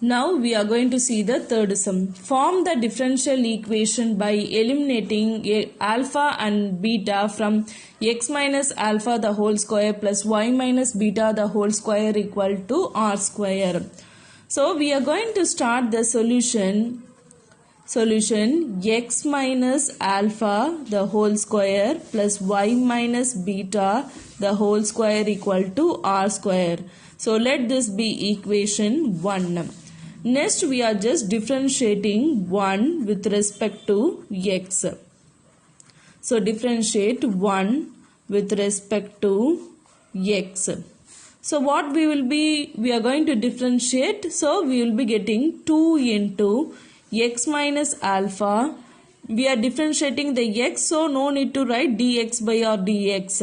Now we are going to see the third sum. Form the differential equation by eliminating alpha and beta from x minus alpha the whole square plus y minus beta the whole square equal to r square. So we are going to start the solution x minus alpha the whole square plus y minus beta the whole square equal to r square. So let this be equation 1. Next we are just differentiating 1 with respect to x. So differentiate 1 with respect to x. So what we are going to differentiate, so we will be getting 2 into x minus alpha. We are differentiating the x, so no need to write dx by or dx.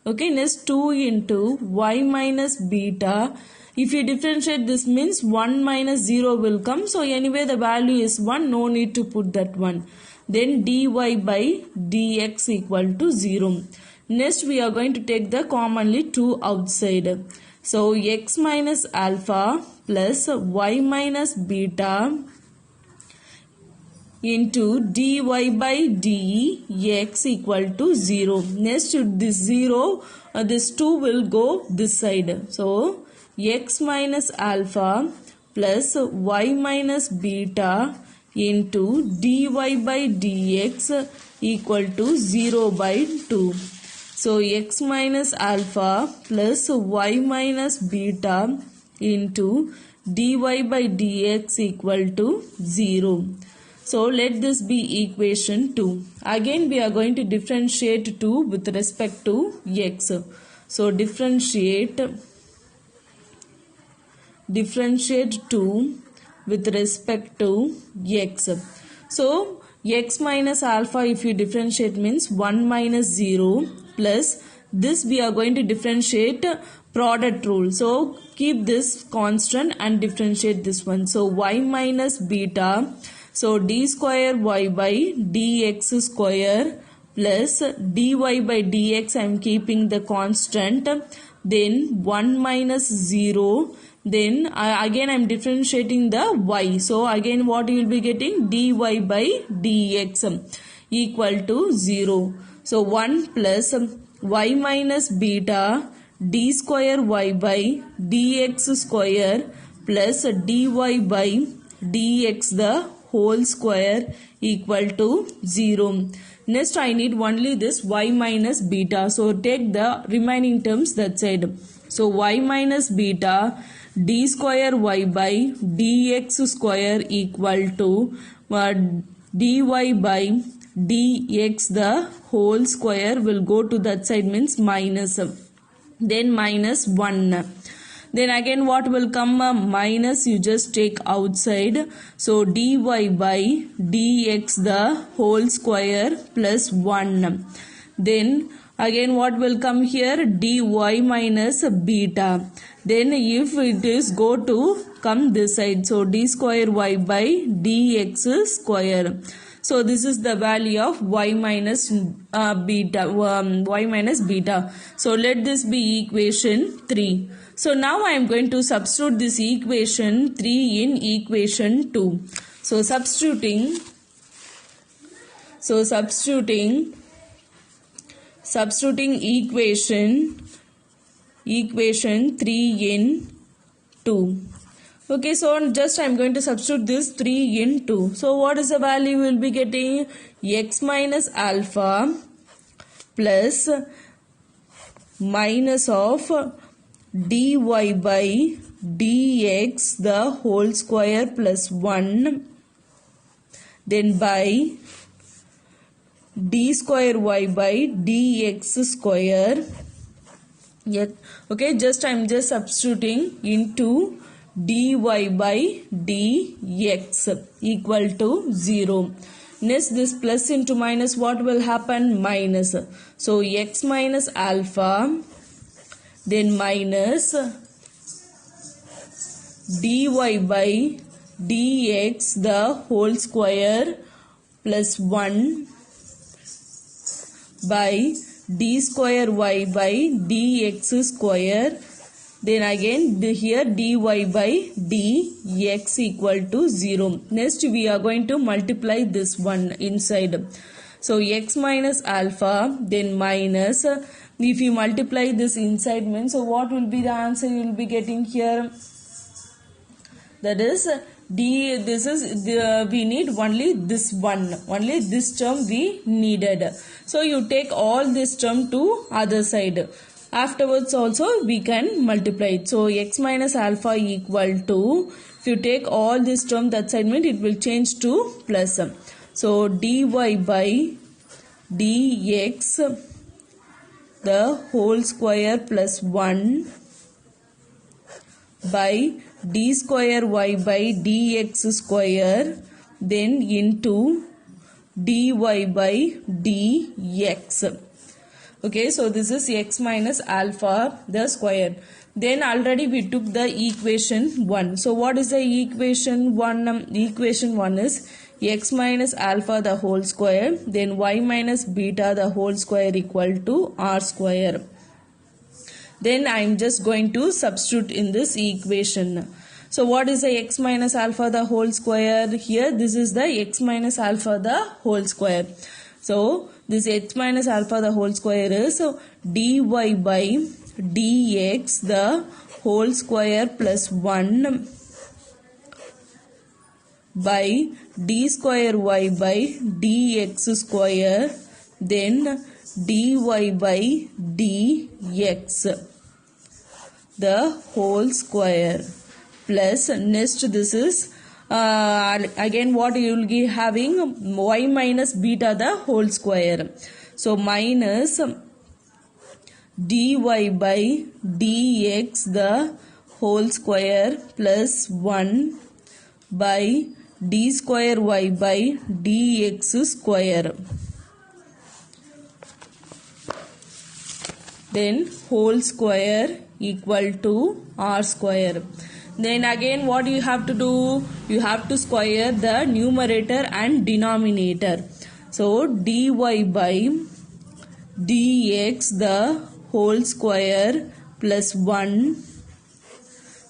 Okay, next 2 into y minus beta. If you differentiate, this means 1 minus 0 will come. So anyway the value is 1, no need to put that one. Then dy by dx equal to 0. Next we are going to take the commonly 2 outside. So x minus alpha plus y minus beta into dy by dx equal to 0. Next this 0, this 2 will go this side. So x minus alpha plus y minus beta into dy by dx equal to 0 by 2. So x minus alpha plus y minus beta into dy by dx equal to 0. So let this be equation 2. Again we are going to differentiate 2 with respect to x. So differentiate 2 with respect to x. So x minus alpha, if you differentiate, means 1 minus 0 plus this we are going to differentiate product rule. So keep this constant and differentiate this one. So y minus beta, so d square y by dx square plus dy by dx, I am keeping the constant. Then 1 minus 0. Then again I am differentiating the y. So again what you will be getting, dy by dx equal to 0. So 1 plus y minus beta d square y by dx square plus dy by dx the whole square equal to 0. Next I need only this y minus beta. So take the remaining terms that side. So y minus beta d square y by dx square equal to dy by dx the whole square will go to that side, means minus. Then minus 1. Then again what will come, minus you just take outside. So dy by dx the whole square plus 1. Then again what will come here, dy minus beta. Then if it is go to come this side, so d square y by dx square. So this is the value of y minus beta. So let this be equation 3. So now I am going to substitute this equation 3 in equation 2. So substituting equation 3 in 2. Okay, so just I am going to substitute this 3 in 2. So what is the value we will be getting? X minus alpha plus minus of dy by dx the whole square plus 1, then by d square y by dx square. Yeah. Okay, I am just substituting into dy by dx equal to 0. Next this plus into minus, what will happen? Minus. So x minus alpha, then minus dy by dx the whole square plus 1 by d square y by dx square Then again here dy by dx equal to 0. Next we are going to multiply this one inside. So x minus alpha, then minus, if you multiply this inside means, so what will be the answer you will be getting here? That is d, this is we need only this one, only this term we needed. So you take all this term to other side. Afterwards also we can multiply it. So x minus alpha equal to, if you take all this term that side means it will change to plus. So dy by dx the whole square plus 1 by d square y by dx square, then into dy by dx. Okay, so this is x minus alpha the square. Then already we took the equation 1. So what is the equation 1? Equation 1 is x minus alpha the whole square, then y minus beta the whole square equal to r square. Then I am just going to substitute in this equation. So what is the x minus alpha the whole square? Here this is the x minus alpha the whole square. So this x minus alpha the whole square is, so dy by dx the whole square plus 1 by d square y by dx square, then dy by dx the whole square plus, next this is again what you will be having, y minus beta the whole square. So minus dy by dx the whole square plus 1 by d square y by dx square, then whole square equal to r square. Then again what you have to do, you have to square the numerator and denominator. So dy by dx the whole square plus 1,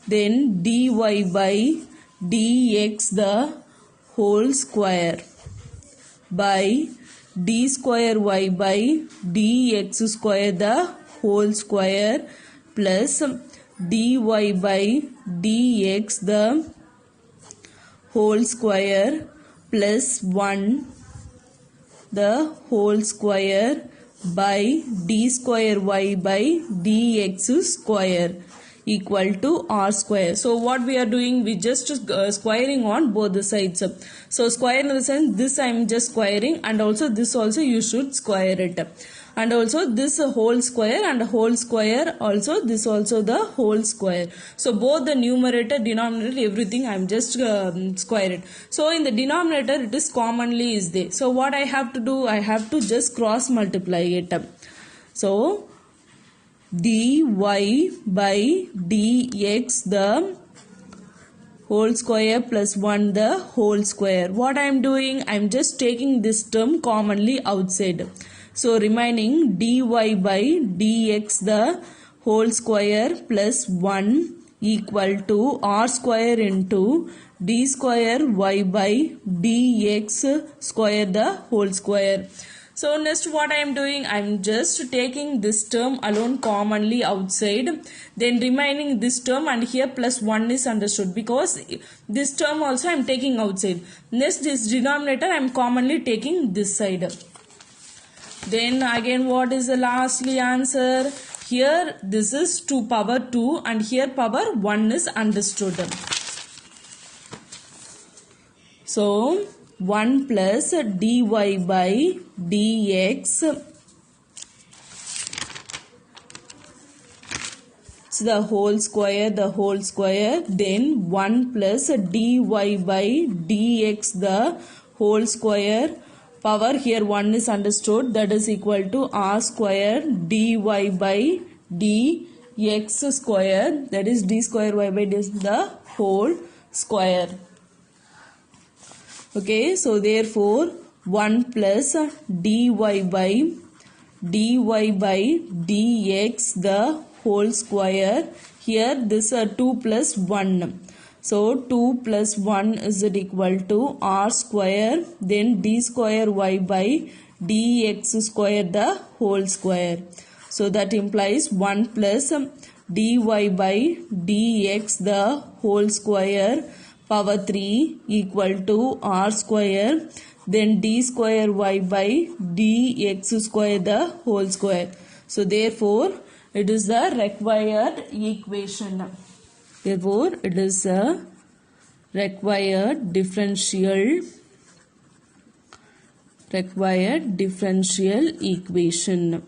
then dy by dx the whole square by d square y by dx square the whole square plus dy by dx the whole square plus 1 the whole square by d square y by dx square equal to r square. So what we are doing, we just squaring on both the sides. So square in the sense this I am just squaring, and also this also you should square it, and also this whole square and whole square also, this also the whole square. So both the numerator, denominator, everything I am just square it. So in the denominator it is commonly is there. So what I have to do, I have to just cross multiply it. So dy by dx the whole square plus 1 the whole square. What I am doing, I am just taking this term commonly outside. So remaining dy by dx the whole square plus 1 equal to r square into d square y by dx square the whole square. So next what I am doing, I am just taking this term alone commonly outside, then remaining this term, and here plus 1 is understood because this term also I am taking outside. Next this denominator I am commonly taking this side. Then again what is the lastly answer? Here this is 2 power 2 and here power 1 is understood. So 1 plus dy by dx, so the whole square, then 1 plus dy by dx the whole square, power here 1 is understood, that is equal to r square dy by dx square, that is d square y by dx the whole square. Okay, so therefore 1 plus dy by dx the whole square, here this 2 plus 1. So 2 plus 1 is equal to r square, then d square y by dx square the whole square. So that implies 1 plus dy by dx the whole square power 3 equal to r square, then d square y by dx square the whole square. So therefore it is the required equation. Therefore it is a required differential equation.